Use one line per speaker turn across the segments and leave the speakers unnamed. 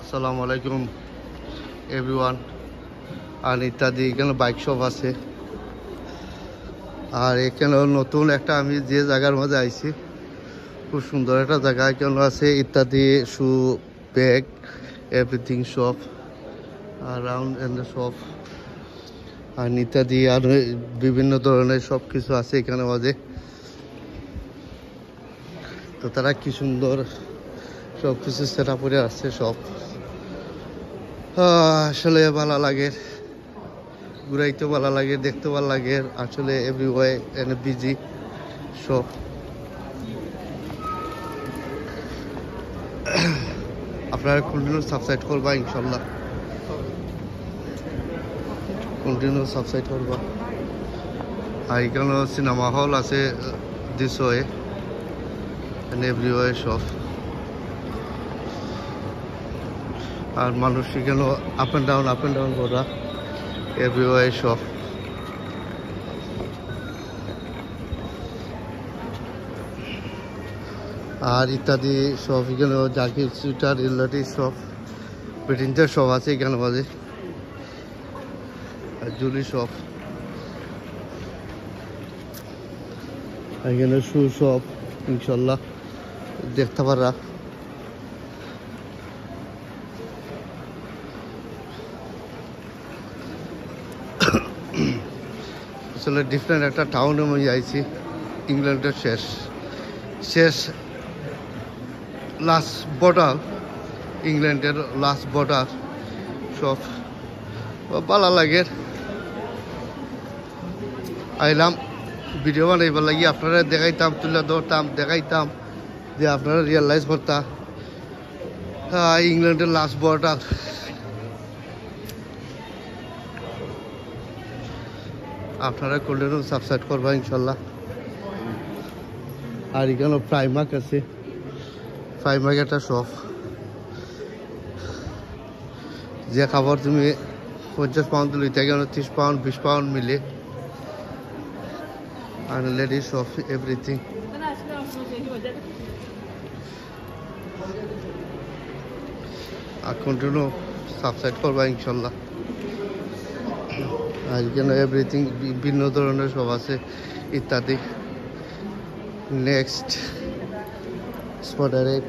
আসসালামু আলাইকুম এভরিওয়ান। আর ইত্যাদি এখানে বাইক শপ আছে। আর এখানে নতুন একটা আমি যে জায়গার মধ্যে আইছি, খুব সুন্দর একটা জায়গা এখানে আছে। ইত্যাদি shoe, bag, everything shop, round and shop আর ইত্যাদি আর বিভিন্ন ধরনের সব কিছু আছে এখানে মাঝে। তো তারা কি সুন্দর সব কিছু সেট আপ করে আসছে সব। আসলে ভালো লাগে, ঘুরাইতে ভালো লাগে, দেখতে ভালো লাগে। আসলে এভরিওয়ে এনে বিজি সব। আপনারা কন্টিনিউ সাবস্ক্রাইব করবা, ইনশাল্লাহ কন্টিনিউ সাবস্ক্রাইব করবা। আর এখানে সিনেমা হল আছে দিস ওয়ে এন্ড এভরিওয়ে সব। আর মানুষ এখানে আপ অ্যান্ড ডাউন করা এভরিওয়ে সব। আর ইত্যাদি সব এখানে জাকির সুইটার রিলেটিভ সব, প্রিন্টার সব আছে এখানে মাঝে। আর জুলি সব, এখানে শু সব, ইনশাল্লাহ দেখতে পারা। আসলে ডিফারেন্ট একটা টাউনে আমি আইছি। ইংল্যান্ডের শেষ লাস্ট বর্ডার, ইংল্যান্ডের লাস্ট বর্ডার সব ভালো লাগে। আইলাম ভিডিও বানাইবার লাগি, আপনারা দেখাইতাম, তুলে ধরতাম, দেখাইতাম যে আপনারা রিয়েলাইজ করতাম ইংল্যান্ডের লাস্ট বর্ডার। আপনারা কন্টিনিউ সাবস্ক্রাইব করবা, ইনশাল্লাহ। আর এখানে প্রাইমার্ক আছে, প্রাইমার্ক একটা শপ। যে খাবার তুমি 50 পাউন্ড লইতে গেলে 30 পাউন্ড 20 পাউন্ড মিলে। আর লেডিস শপ, এভরিথিং। আর কন্টিনিউ সাবস্ক্রাইব করবা, ইনশাল্লাহ। আর এখানে এভরিথিং বিভিন্ন ধরনের সব আছে ইত্যাদি। নেক্সট স্পটারেট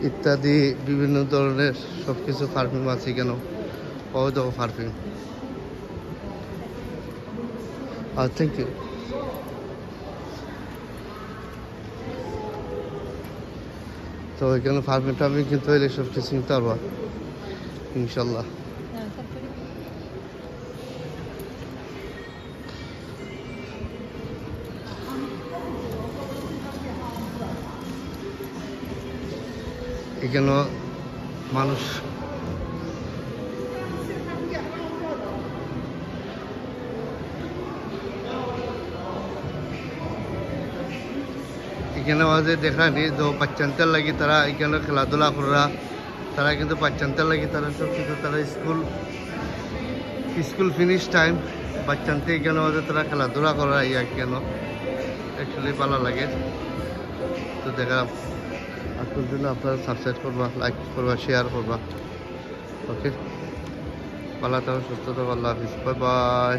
ইত্যাদি বিভিন্ন ধরনের সব কিছু পারফিউম আছে কেন, দেখো পারফিউম। R thank you. তো এখানে পারফিউম টারফিউম কিনতে হইলে সব কিছু কিনতে পারবা, ইনশাল্লাহ। এখানে মানুষ এখানে মাঝে দেখানি তো বাচ্চান্তার লাগি তারা এখানে খেলাধুলা করা। তারা কিন্তু বাচ্চান্তার লাগি তারা সব কিছু, তারা স্কুল ফিনিশ টাইম বাচ্চান্তে এখানে মাঝে তারা খেলাধুলা করা কেন অ্যাকচুয়ালি ভালো লাগে। তো দেখা আপনার জন্য আপনারা সাবস্ক্রাইব করবা, লাইক করবা, শেয়ার করবা। ওকে, ভালো থাকো, সুস্থ থাকো, আল্লাহ হাফিজ, বাই বাই।